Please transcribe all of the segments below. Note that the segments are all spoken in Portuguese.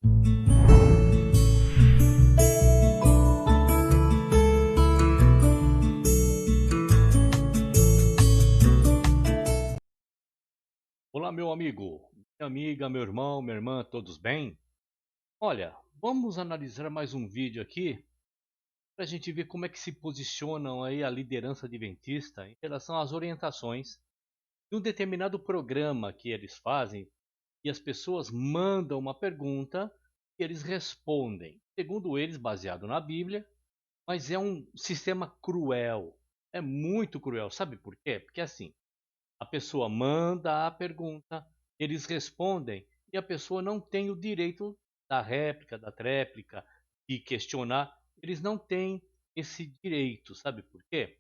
Olá, meu amigo, minha amiga, meu irmão, minha irmã, todos bem? Olha, vamos analisar mais um vídeo aqui para a gente ver como é que se posicionam aí a liderança adventista em relação às orientações de um determinado programa que eles fazem e as pessoas mandam uma pergunta e eles respondem, segundo eles, baseado na Bíblia, mas é um sistema cruel, é muito cruel, sabe por quê? Porque assim, a pessoa manda a pergunta, eles respondem e a pessoa não tem o direito da réplica, da tréplica, de questionar. Eles não têm esse direito, sabe por quê?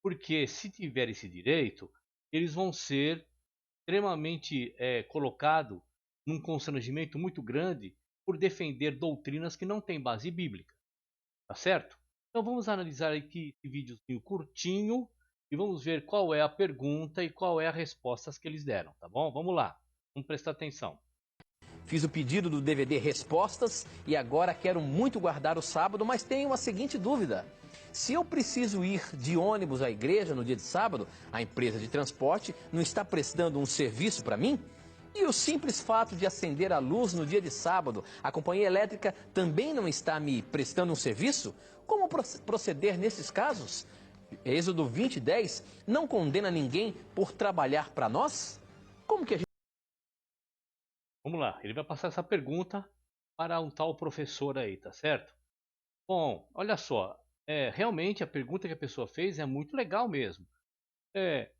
Porque se tiver esse direito, eles vão ser extremamente colocados num constrangimento muito grande por defender doutrinas que não têm base bíblica, tá certo? Então vamos analisar aqui esse videozinho curtinho e vamos ver qual é a pergunta e qual é a resposta que eles deram, tá bom? Vamos lá, vamos prestar atenção. Fiz o pedido do DVD Respostas e agora quero muito guardar o sábado, mas tenho a seguinte dúvida. Se eu preciso ir de ônibus à igreja no dia de sábado, a empresa de transporte não está prestando um serviço para mim? E o simples fato de acender a luz no dia de sábado, a companhia elétrica também não está me prestando um serviço? Como proceder nesses casos? Êxodo 20:10 não condena ninguém por trabalhar para nós? Como que a gente... Vamos lá, ele vai passar essa pergunta para um tal professor aí, tá certo? Bom, olha só, realmente a pergunta que a pessoa fez é muito legal mesmo. É,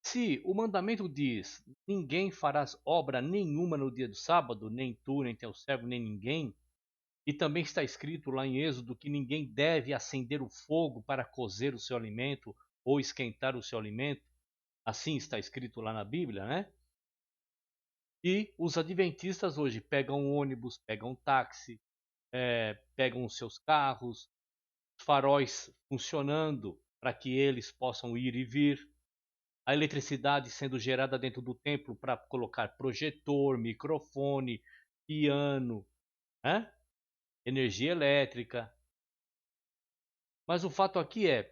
se o mandamento diz: ninguém farás obra nenhuma no dia do sábado, nem tu, nem teu servo, nem ninguém. E também está escrito lá em Êxodo que ninguém deve acender o fogo para cozer o seu alimento ou esquentar o seu alimento. Assim está escrito lá na Bíblia, né? E os adventistas hoje pegam ônibus, pegam táxi, pegam os seus carros, faróis funcionando para que eles possam ir e vir, a eletricidade sendo gerada dentro do templo para colocar projetor, microfone, piano, né? Energia elétrica. Mas o fato aqui é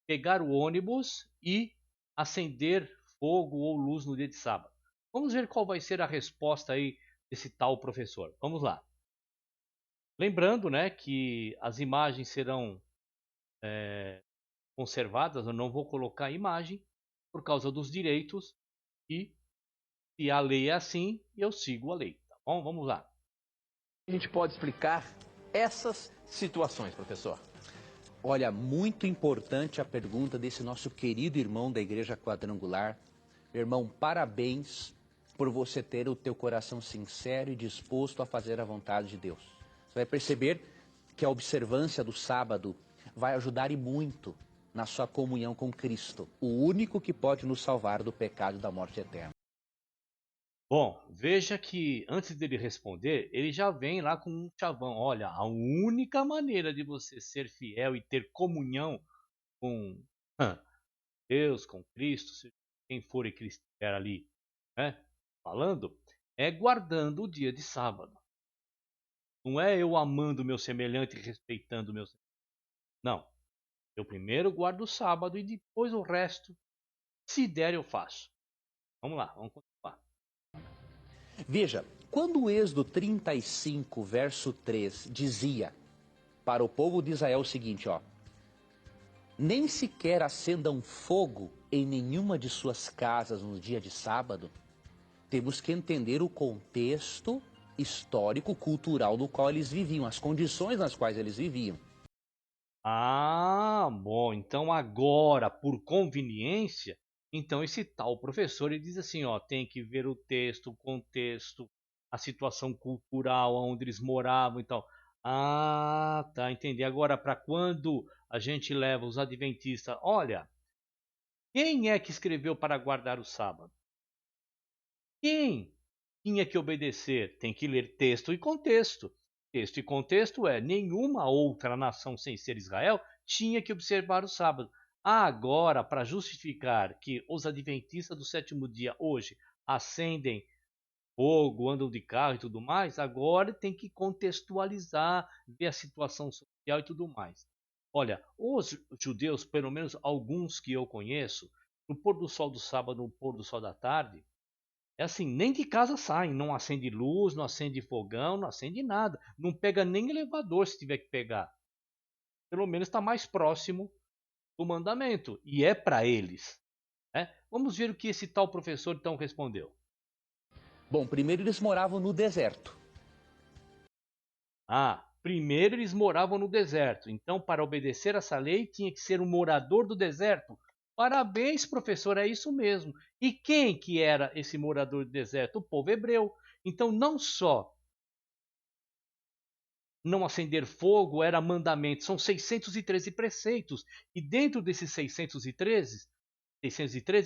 pegar o ônibus e acender fogo ou luz no dia de sábado. Vamos ver qual vai ser a resposta aí desse tal professor. Vamos lá. Lembrando, né, que as imagens serão conservadas, eu não vou colocar a imagem por causa dos direitos e se a lei é assim, eu sigo a lei, tá bom? Vamos lá. A gente pode explicar essas situações, professor? Olha, muito importante a pergunta desse nosso querido irmão da Igreja Quadrangular. Irmão, parabéns por você ter o teu coração sincero e disposto a fazer a vontade de Deus. Você vai perceber que a observância do sábado vai ajudar e muito na sua comunhão com Cristo, o único que pode nos salvar do pecado e da morte eterna. Bom, veja que antes dele responder, ele já vem lá com um chavão. Olha, a única maneira de você ser fiel e ter comunhão com Deus, com Cristo, seja quem for e que estiver ali, né, falando, é guardando o dia de sábado. Não é eu amando o meu semelhante e respeitando o meu semelhante. Não. Eu primeiro guardo o sábado e depois o resto, se der, eu faço. Vamos lá, vamos continuar. Veja, quando o Êxodo 35, verso 3, dizia para o povo de Israel o seguinte, ó: nem sequer acendam fogo em nenhuma de suas casas no dia de sábado, temos que entender o contexto histórico, cultural no qual eles viviam, as condições nas quais eles viviam. Ah, bom, então agora, por conveniência, então esse tal professor ele diz assim, ó, tem que ver o texto, o contexto, a situação cultural onde eles moravam e tal. Ah, tá, entendi. Agora, para quando a gente leva os adventistas, olha, quem é que escreveu para guardar o sábado? Quem tinha que obedecer? Tem que ler texto e contexto. Texto e contexto é: nenhuma outra nação sem ser Israel tinha que observar o sábado. Agora, para justificar que os adventistas do sétimo dia hoje acendem fogo, andam de carro e tudo mais, agora tem que contextualizar, ver a situação social e tudo mais. Olha, os judeus, pelo menos alguns que eu conheço, no pôr do sol do sábado, no pôr do sol da tarde, é assim, nem de casa saem, não acende luz, não acende fogão, não acende nada, não pega nem elevador se tiver que pegar. Pelo menos está mais próximo do mandamento, e é para eles. Né? Vamos ver o que esse tal professor então respondeu. Bom, primeiro eles moravam no deserto. Primeiro eles moravam no deserto, então para obedecer essa lei tinha que ser um morador do deserto. Parabéns, professor, é isso mesmo. E quem que era esse morador do deserto? O povo hebreu. Então não só não acender fogo era mandamento, são 613 preceitos. E dentro desses 613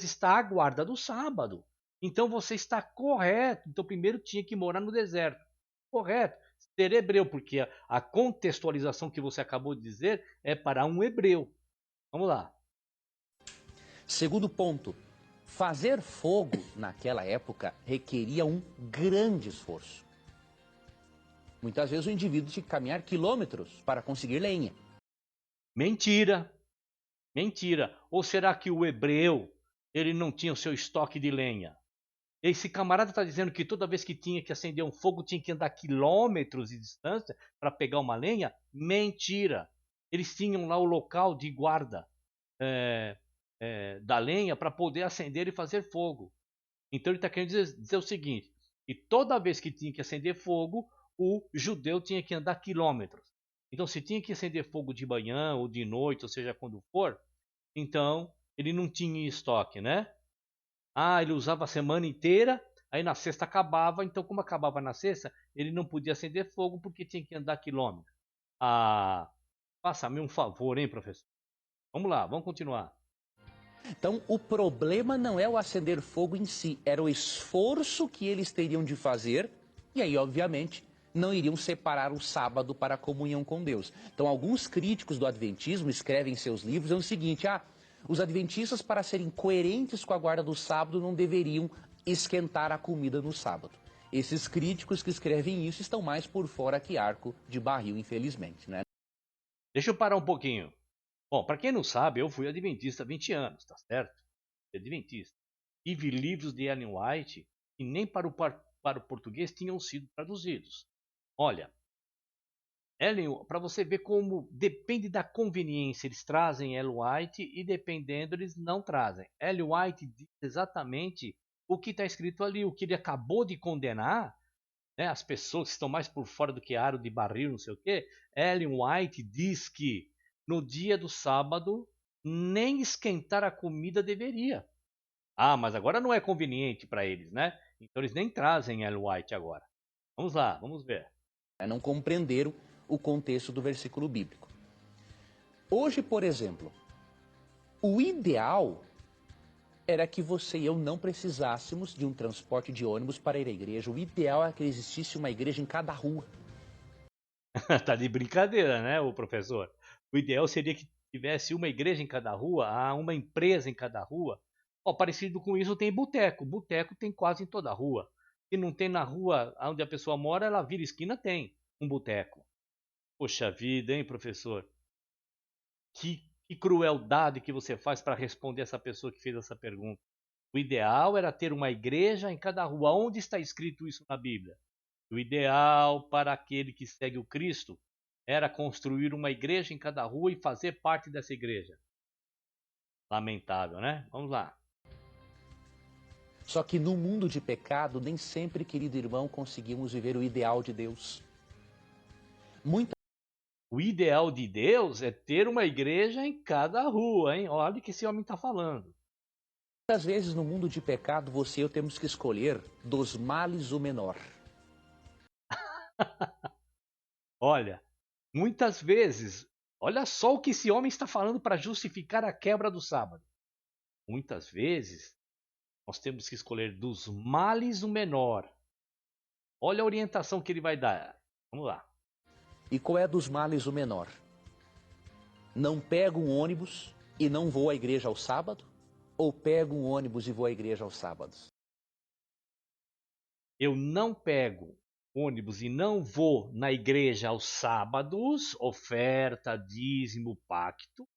está a guarda do sábado. Então você está correto. Então primeiro tinha que morar no deserto. Correto. Ser hebreu, porque a contextualização que você acabou de dizer é para um hebreu. Vamos lá. Segundo ponto, fazer fogo naquela época requeria um grande esforço. Muitas vezes o indivíduo tinha que caminhar quilômetros para conseguir lenha. Mentira. Mentira. Ou será que o hebreu ele não tinha o seu estoque de lenha? Esse camarada está dizendo que toda vez que tinha que acender um fogo tinha que andar quilômetros de distância para pegar uma lenha? Mentira! Eles tinham lá o local de guarda da lenha para poder acender e fazer fogo. Então ele está querendo dizer o seguinte: que toda vez que tinha que acender fogo, o judeu tinha que andar quilômetros. Então, se tinha que acender fogo de manhã ou de noite, ou seja, quando for, então ele não tinha estoque, né? Ele usava a semana inteira, aí na sexta acabava, então como acabava na sexta, ele não podia acender fogo porque tinha que andar quilômetros. Ah, faça-me um favor, hein, professor? Vamos lá, vamos continuar. Então, o problema não é o acender fogo em si, era o esforço que eles teriam de fazer, e aí, obviamente, não iriam separar o sábado para a comunhão com Deus. Então, alguns críticos do Adventismo escrevem em seus livros o seguinte: os adventistas, para serem coerentes com a guarda do sábado, não deveriam esquentar a comida no sábado. Esses críticos que escrevem isso estão mais por fora que arco de barril, infelizmente, né? Deixa eu parar um pouquinho. Bom, para quem não sabe, eu fui adventista há 20 anos, tá certo? Adventista. Tive livros de Ellen White que nem para o português tinham sido traduzidos. Olha, Ellen, para você ver como depende da conveniência, eles trazem Ellen White e dependendo eles não trazem. Ellen White diz exatamente o que está escrito ali, o que ele acabou de condenar, né, as pessoas que estão mais por fora do que aro de barril, não sei o quê. Ellen White diz que no dia do sábado nem esquentar a comida deveria. Mas agora não é conveniente para eles, né? Então eles nem trazem Ellen White agora. Vamos lá, vamos ver. Não compreenderam o contexto do versículo bíblico. Hoje, por exemplo, o ideal era que você e eu não precisássemos de um transporte de ônibus para ir à igreja. O ideal é que existisse uma igreja em cada rua. Tá de brincadeira, né, o professor? O ideal seria que tivesse uma igreja em cada rua, uma empresa em cada rua. Parecido com isso tem boteco. Boteco tem quase em toda a rua. Se não tem na rua onde a pessoa mora, ela vira esquina, tem um boteco. Poxa vida, hein, professor? Que crueldade que você faz para responder essa pessoa que fez essa pergunta. O ideal era ter uma igreja em cada rua. Onde está escrito isso na Bíblia? O ideal para aquele que segue o Cristo era construir uma igreja em cada rua e fazer parte dessa igreja. Lamentável, né? Vamos lá. Só que no mundo de pecado, nem sempre, querido irmão, conseguimos viver o ideal de Deus. O ideal de Deus é ter uma igreja em cada rua, hein? Olha o que esse homem está falando. Muitas vezes no mundo de pecado, você e eu temos que escolher dos males o menor. Olha, muitas vezes, olha só o que esse homem está falando para justificar a quebra do sábado. Muitas vezes, nós temos que escolher dos males o menor. Olha a orientação que ele vai dar. Vamos lá. E qual é dos males o menor? Não pego um ônibus e não vou à igreja ao sábado? Ou pego um ônibus e vou à igreja aos sábados? eu não pego ônibus e não vou na igreja aos sábados, oferta, dízimo, pacto,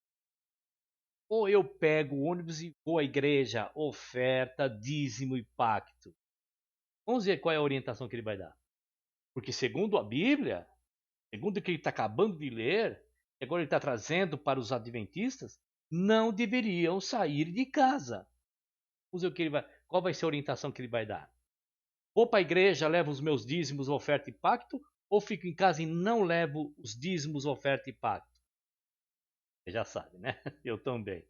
ou eu pego o ônibus e vou à igreja, oferta, dízimo e pacto. Vamos ver qual é a orientação que ele vai dar. Porque segundo a Bíblia, segundo o que ele está acabando de ler, e agora ele está trazendo para os adventistas, não deveriam sair de casa. Vamos ver o que ele vai, qual vai ser a orientação que ele vai dar. Vou para a igreja, levo os meus dízimos, oferta e pacto, ou fico em casa e não levo os dízimos, oferta e pacto? Você já sabe, né? Eu também.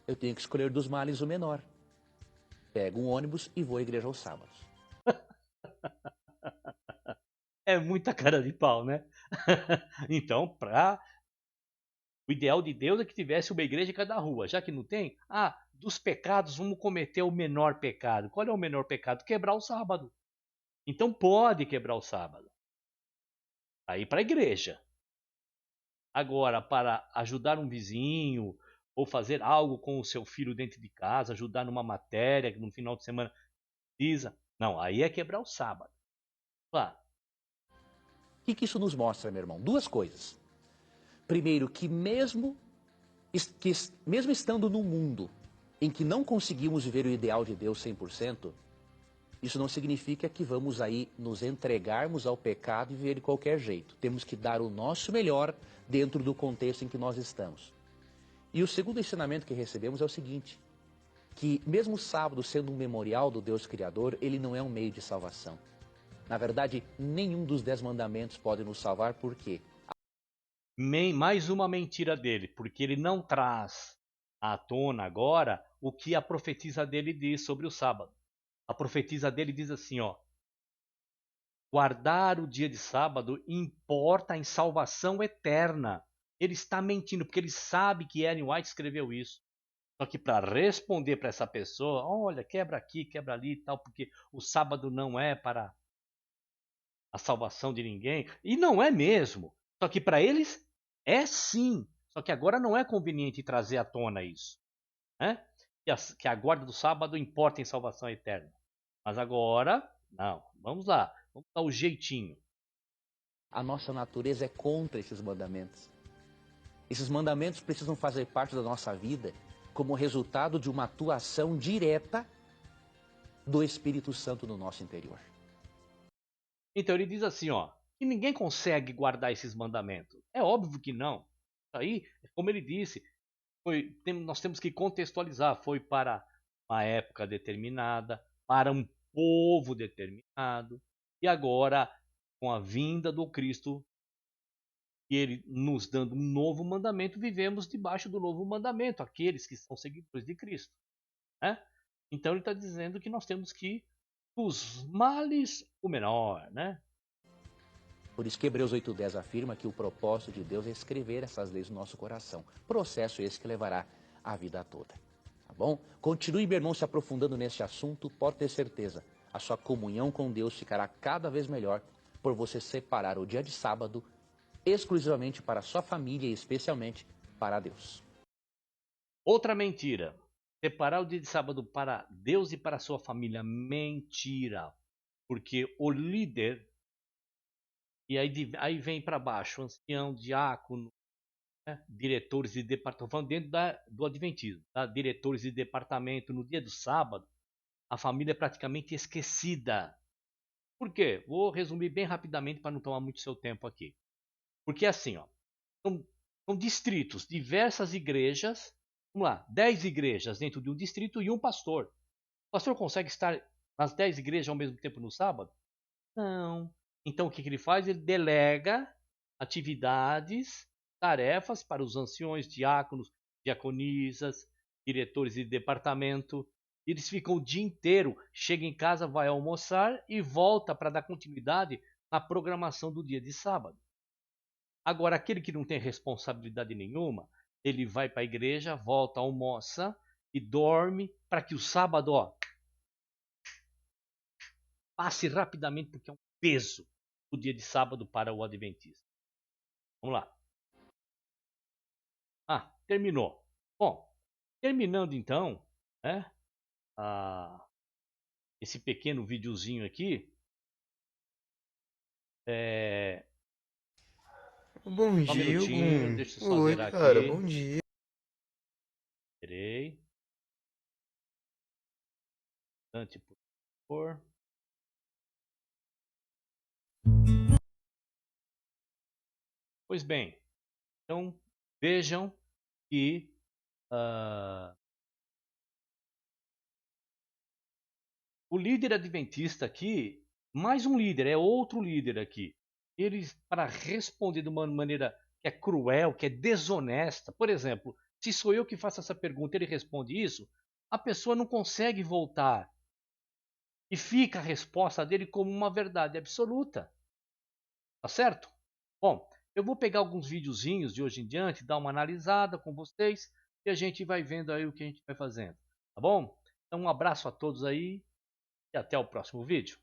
Eu tenho que escolher dos males o menor. Pego um ônibus e vou à igreja aos sábados. É muita cara de pau, né? Então, o ideal de Deus é que tivesse uma igreja em cada rua. Já que não tem, dos pecados vamos cometer o menor pecado. Qual é o menor pecado? Quebrar o sábado. Então pode quebrar o sábado. Aí para a igreja. Agora, para ajudar um vizinho ou fazer algo com o seu filho dentro de casa, ajudar numa matéria que no final de semana precisa. Não, aí é quebrar o sábado. Claro. O que isso nos mostra, meu irmão? Duas coisas. Primeiro, que mesmo estando num mundo em que não conseguimos viver o ideal de Deus 100%, isso não significa que vamos aí nos entregarmos ao pecado e viver de qualquer jeito. Temos que dar o nosso melhor dentro do contexto em que nós estamos. E o segundo ensinamento que recebemos é o seguinte, que mesmo o sábado sendo um memorial do Deus Criador, ele não é um meio de salvação. Na verdade, nenhum dos 10 mandamentos pode nos salvar, por quê? Mais uma mentira dele, porque ele não traz à tona agora o que a profetisa dele diz sobre o sábado. A profetisa dele diz assim, ó: guardar o dia de sábado importa em salvação eterna. Ele está mentindo, porque ele sabe que Ellen White escreveu isso. Só que para responder para essa pessoa, olha, quebra aqui, quebra ali e tal, porque o sábado não é para a salvação de ninguém. E não é mesmo. Só que para eles é sim. Só que agora não é conveniente trazer à tona isso. Né? Que a guarda do sábado importa em salvação eterna. Mas agora, não. Vamos lá. Vamos dar o jeitinho. A nossa natureza é contra esses mandamentos. Esses mandamentos precisam fazer parte da nossa vida como resultado de uma atuação direta do Espírito Santo no nosso interior. Então ele diz assim, ó, que ninguém consegue guardar esses mandamentos. É óbvio que não. Aí, como ele disse, nós temos que contextualizar. Foi para uma época determinada, para um povo determinado, e agora, com a vinda do Cristo, e ele nos dando um novo mandamento, vivemos debaixo do novo mandamento, aqueles que são seguidores de Cristo. Né? Então ele está dizendo que nós temos que, dos males, o menor. Né? Por isso que Hebreus 8:10 afirma que o propósito de Deus é escrever essas leis no nosso coração. Processo esse que levará a vida toda. Tá bom? Continue, meu irmão, se aprofundando neste assunto, pode ter certeza. A sua comunhão com Deus ficará cada vez melhor por você separar o dia de sábado exclusivamente para a sua família e especialmente para Deus. Outra mentira. Separar o dia de sábado para Deus e para a sua família. Mentira. Porque o líder, e aí vem para baixo, ancião, diácono, né, diretores de departamento, falando dentro do Adventismo, tá? Diretores de departamento, no dia do sábado, a família é praticamente esquecida. Por quê? Vou resumir bem rapidamente para não tomar muito seu tempo aqui. Porque assim, ó, são distritos, diversas igrejas, vamos lá, 10 igrejas dentro de um distrito e um pastor. O pastor consegue estar nas 10 igrejas ao mesmo tempo no sábado? Não. Então o que ele faz? Ele delega atividades, tarefas para os anciões, diáconos, diaconisas, diretores de departamento. Eles ficam o dia inteiro, chega em casa, vai almoçar e volta para dar continuidade na programação do dia de sábado. Agora, aquele que não tem responsabilidade nenhuma, ele vai para a igreja, volta, almoça e dorme para que o sábado, ó, passe rapidamente, porque é um peso o dia de sábado para o adventista. Vamos lá. Terminou. Bom, terminando então, né, esse pequeno videozinho aqui. Bom Só um dia, minutinho, deixa eu só Oi, zerar cara, aqui. bom dia. Zerei. Por favor. Pois bem, então vejam que o líder adventista aqui, mais um líder, é outro líder aqui. Ele, para responder de uma maneira que é cruel, que é desonesta, por exemplo, se sou eu que faço essa pergunta e ele responde isso, a pessoa não consegue voltar. E fica a resposta dele como uma verdade absoluta. Tá certo? Bom, eu vou pegar alguns videozinhos de hoje em diante, dar uma analisada com vocês e a gente vai vendo aí o que a gente vai fazendo. Tá bom? Então um abraço a todos aí e até o próximo vídeo.